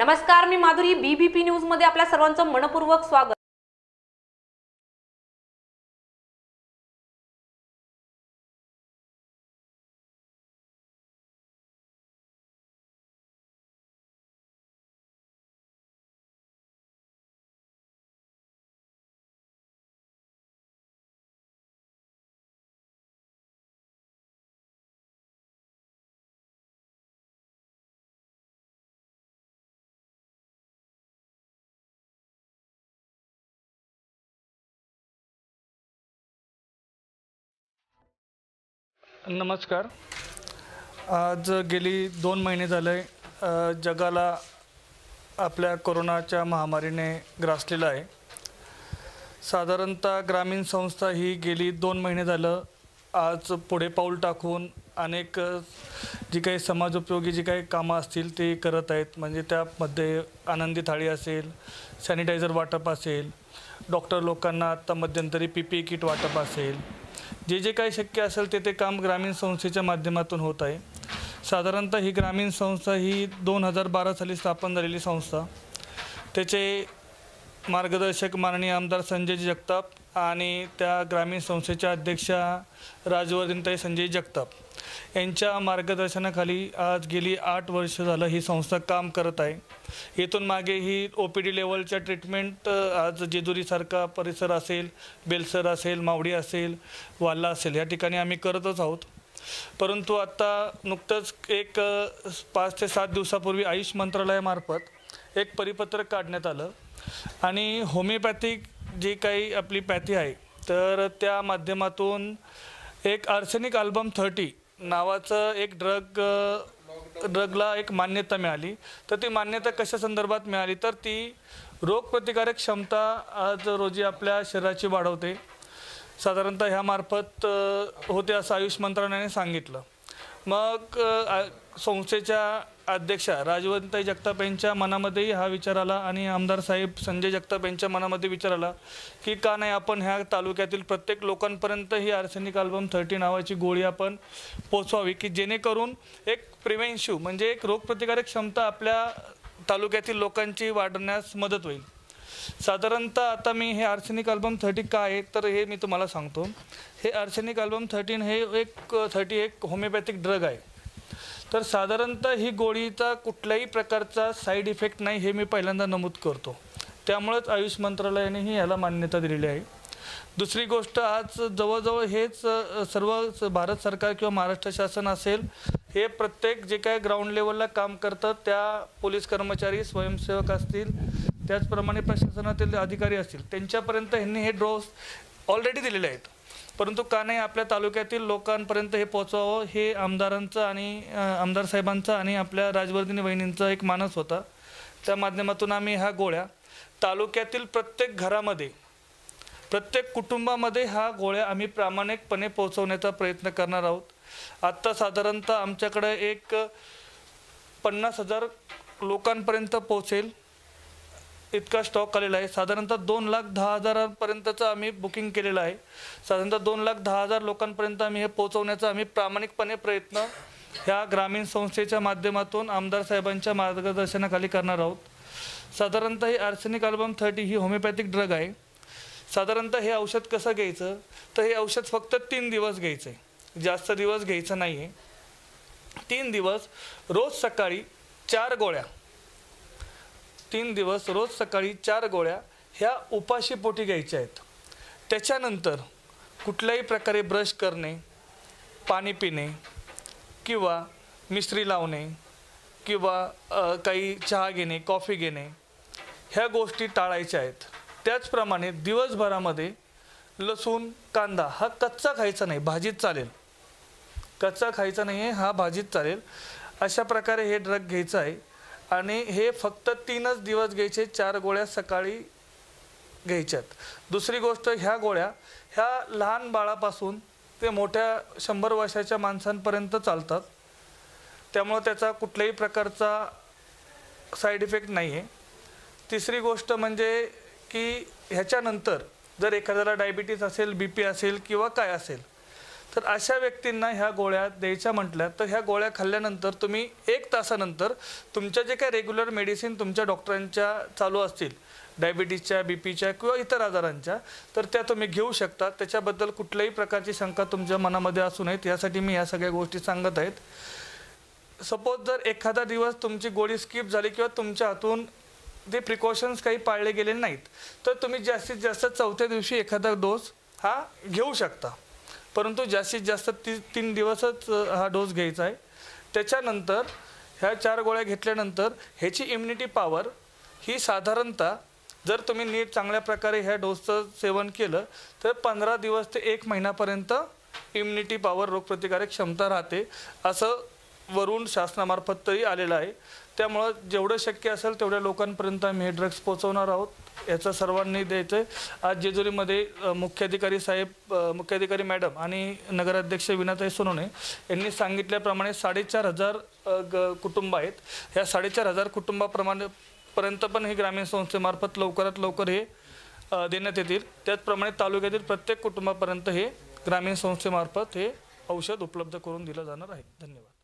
नमस्कार, मी Madhuri. BBP news मध्ये आपल्या सर्वांचं मनपूर्वक स्वागत. नमस्कार. आज गेली 2 महिने झाले जगाला आपल्या कोरोनाच्या महामारीने ग्रासलेलं आहे. साधारणतः ग्रामीण संस्था ही गेली 2 महिने झालं आज पुढे पाऊल टाकून अनेक जी काही समाजोपयोगी जी काही कामं असतील ते करत आहेत. म्हणजे त्यामध्ये आनंदी थाळी असेल, सॅनिटायझर वाटप असेल, डॉक्टर लोकांना आत्ता मध्यंतरी PPE किट वाटप असेल, जे काही शक्य असेल ते काम ग्रामीण संस्थेच्या माध्यमातून होत आहे. साधारणतः ही ग्रामीण संस्था ही 2012 साली स्थापन झालेली संस्था. त्याचे मार्गदर्शक माननीय आमदार संजय जगताप आणि त्या ग्रामीण संस्थेच्या अध्यक्षा राजवर्धनताई संजय जगताप यांच्या मार्गदर्शनाखाली आज गेली 8 वर्ष झालं ही संस्था काम करत आहे. इथून मागे ही OPD लेवलच्या ट्रीटमेंट आज जेजुरीसारखा परिसर असेल, बेलसर असेल, मावडी असेल, वाल्ला असेल या ठिकाणी आम्ही करतच आहोत. परंतु आता नुकतंच एक 5 ते 7 दिवसापूर्वी आयुष मंत्रालयामार्फत एक परिपत्रक काढण्यात आलं आणि होमिओपॅथिक जी काही आपली पॅथी आहे तर त्या माध्यमातून एक आर्सेनिक अल्बम 30 नावाचं एक ड्रगला एक मान्यता मिळाली. तर ती मान्यता कशा संदर्भात मिळाली तर ती रोगप्रतिकारक क्षमता आज रोजी आपल्या शरीराची वाढवते. साधारणतः ह्यामार्फत होते असं आयुष मंत्रालयाने सांगितलं. मग संस्थेच्या अध्यक्षा राजवर्धनताई जगताप यांच्या मनामध्येही हा विचार आला आणि आमदार साहेब संजय जगताप यांच्या मनामध्ये विचार आला की का नाही आपण ह्या तालुक्यातील प्रत्येक लोकांपर्यंत ही आर्सेनिक अल्बम 30 नावाची गोळी आपण पोचवावी की जेणेकरून एक प्रिव्हेन्शिव्ह म्हणजे एक रोगप्रतिकारक क्षमता आपल्या तालुक्यातील लोकांची वाढण्यास मदत होईल. साधारणतः आता मी हे आर्सेनिक अल्बम 30 काय आहे तर हे मी तुम्हाला सांगतो. हे आर्सेनिक अल्बम 30 हे एक होमिओपॅथिक ड्रग आहे. तर साधारणतः ही गोळीचा कुठल्याही प्रकारचा साईड इफेक्ट नाही हे मी पहिल्यांदा नमूद करतो. त्यामुळेच आयुष मंत्रालयानेही याला मान्यता दिलेली आहे. दुसरी गोष्ट आज जवळजवळ हेच सर्व भारत सरकार किंवा महाराष्ट्र शासन असेल हे प्रत्येक जे काय ग्राउंड लेवलला काम करतात त्या पोलीस कर्मचारी, स्वयंसेवक असतील, त्याचप्रमाणे प्रशासनातील अधिकारी असतील त्यांच्यापर्यंत ह्यांनी हे डोस ऑलरेडी दिलेले आहेत. परंतु का नाही आपल्या तालुक्यातील लोकांपर्यंत हे पोहोचवावं हे आमदारांचं आणि आमदार साहेबांचा आणि आपल्या राजवर्धिनी वहिनींचा एक मानस होता. त्या माध्यमातून आम्ही ह्या गोळ्या तालुक्यातील प्रत्येक घरामध्ये, प्रत्येक कुटुंबामध्ये ह्या गोळ्या आम्ही प्रामाणिकपणे पोहोचवण्याचा प्रयत्न करणार आहोत. आत्ता साधारणतः आमच्याकडे एक 50,000 लोकांपर्यंत पोहोचेल इतका स्टॉक आलेला आहे. साधारणतः 2,10,000पर्यंतचं आम्ही बुकिंग केलेलं आहे. साधारणतः 2,10,000 लोकांपर्यंत आम्ही हे पोहोचवण्याचा आम्ही प्रामाणिकपणे प्रयत्न ह्या ग्रामीण संस्थेच्या माध्यमातून आमदार साहेबांच्या मार्गदर्शनाखाली करणार आहोत. साधारणतः हे आर्सेनिक अल्बम 30 ही होमिओपॅथिक ड्रग आहे. साधारणतः हे औषध कसं घ्यायचं तर हे औषध फक्त 3 दिवस घ्यायचं आहे, जास्त दिवस घ्यायचं नाही आहे. 3 दिवस रोज सकाळी 4 गोळ्या, 3 दिवस रोज सकाळी 4 गोळ्या ह्या उपाशी पोटी घ्यायच्या आहेत. त्याच्यानंतर कुठल्याही प्रकारे ब्रश करणे, पाणी पिणे किंवा मिश्री लावणे किंवा काही चहा घेणे, कॉफी घेणे ह्या गोष्टी टाळायच्या आहेत. त्याचप्रमाणे दिवसभरामध्ये लसूण, कांदा हा कच्चा खायचा नाही, भाजीत चालेल. कच्चा खायचा नाही आहे, हा भाजीत चालेल. अशा प्रकारे हे ड्रग घ्यायचं आहे आणि हे फक्त 3च दिवस घ्यायचे. 4 गोळ्या सकाळी घ्यायच्यात. दुसरी गोष्ट ह्या गोळ्या ह्या लहान बाळापासून ते मोठ्या 100 वर्षाच्या माणसांपर्यंत चालतात. त्यामुळे त्याचा कुठल्याही प्रकारचा साईड इफेक्ट नाही आहे. तिसरी गोष्ट म्हणजे की ह्याच्यानंतर जर एखाद्याला डायबिटीज असेल, BP असेल किंवा काय असेल तर अशा व्यक्तींना ह्या गोळ्या द्यायच्या म्हटल्या तर ह्या गोळ्या खाल्ल्यानंतर तुम्ही 1 तासानंतर तुमच्या जे काही रेग्युलर मेडिसिन तुमच्या डॉक्टरांच्या चालू असतील, डायबिटीजच्या, बीपीच्या किंवा इतर आजारांच्या, तर त्या तुम्ही घेऊ शकता. त्याच्याबद्दल कुठल्याही प्रकारची शंका तुमच्या मनामध्ये असू नयेत, यासाठी मी ह्या सगळ्या गोष्टी सांगत आहेत. सपोज जर एखादा दिवस तुमची गोळी स्किप झाली किंवा तुमच्या हातून ते प्रिकॉशन्स काही पाळले गेले नाहीत, तर तुम्ही जास्तीत जास्त 4थ्या दिवशी एखादा डोस हा घेऊ शकता. परंतु जास्तीत जास्त 3 दिवसच हा डोस घ्यायचा आहे. त्याच्यानंतर ह्या 4 गोळ्या घेतल्यानंतर ह्याची इम्युनिटी पॉवर ही साधारणतः जर तुम्ही नीट चांगल्या प्रकारे ह्या डोसचं सेवन केलं तर 15 दिवस ते 1 महिन्यापर्यंत इम्युनिटी पॉवर, रोगप्रतिकारक क्षमता राहते, असं वरून शासनामार्फत तरी आलेलं आहे. त्यामुळं जेवढं शक्य असेल तेवढ्या लोकांपर्यंत आम्ही हे ड्रग्स पोहोचवणार आहोत. याचा सर्वांनी द्यायचं आहे. आज जेजुरीमध्ये मुख्याधिकारी मॅडम आणि नगराध्यक्ष विनाताई सोनवणे यांनी सांगितल्याप्रमाणे 4,500 कुटुंब आहेत. ह्या 4,500 कुटुंबापर्यंत पण हे ग्रामीण संस्थेमार्फत लवकरात लवकर हे देण्यात येतील. त्याचप्रमाणे तालुक्यातील प्रत्येक कुटुंबापर्यंत हे ग्रामीण संस्थेमार्फत हे औषध उपलब्ध करून दिलं जाणार आहे. धन्यवाद.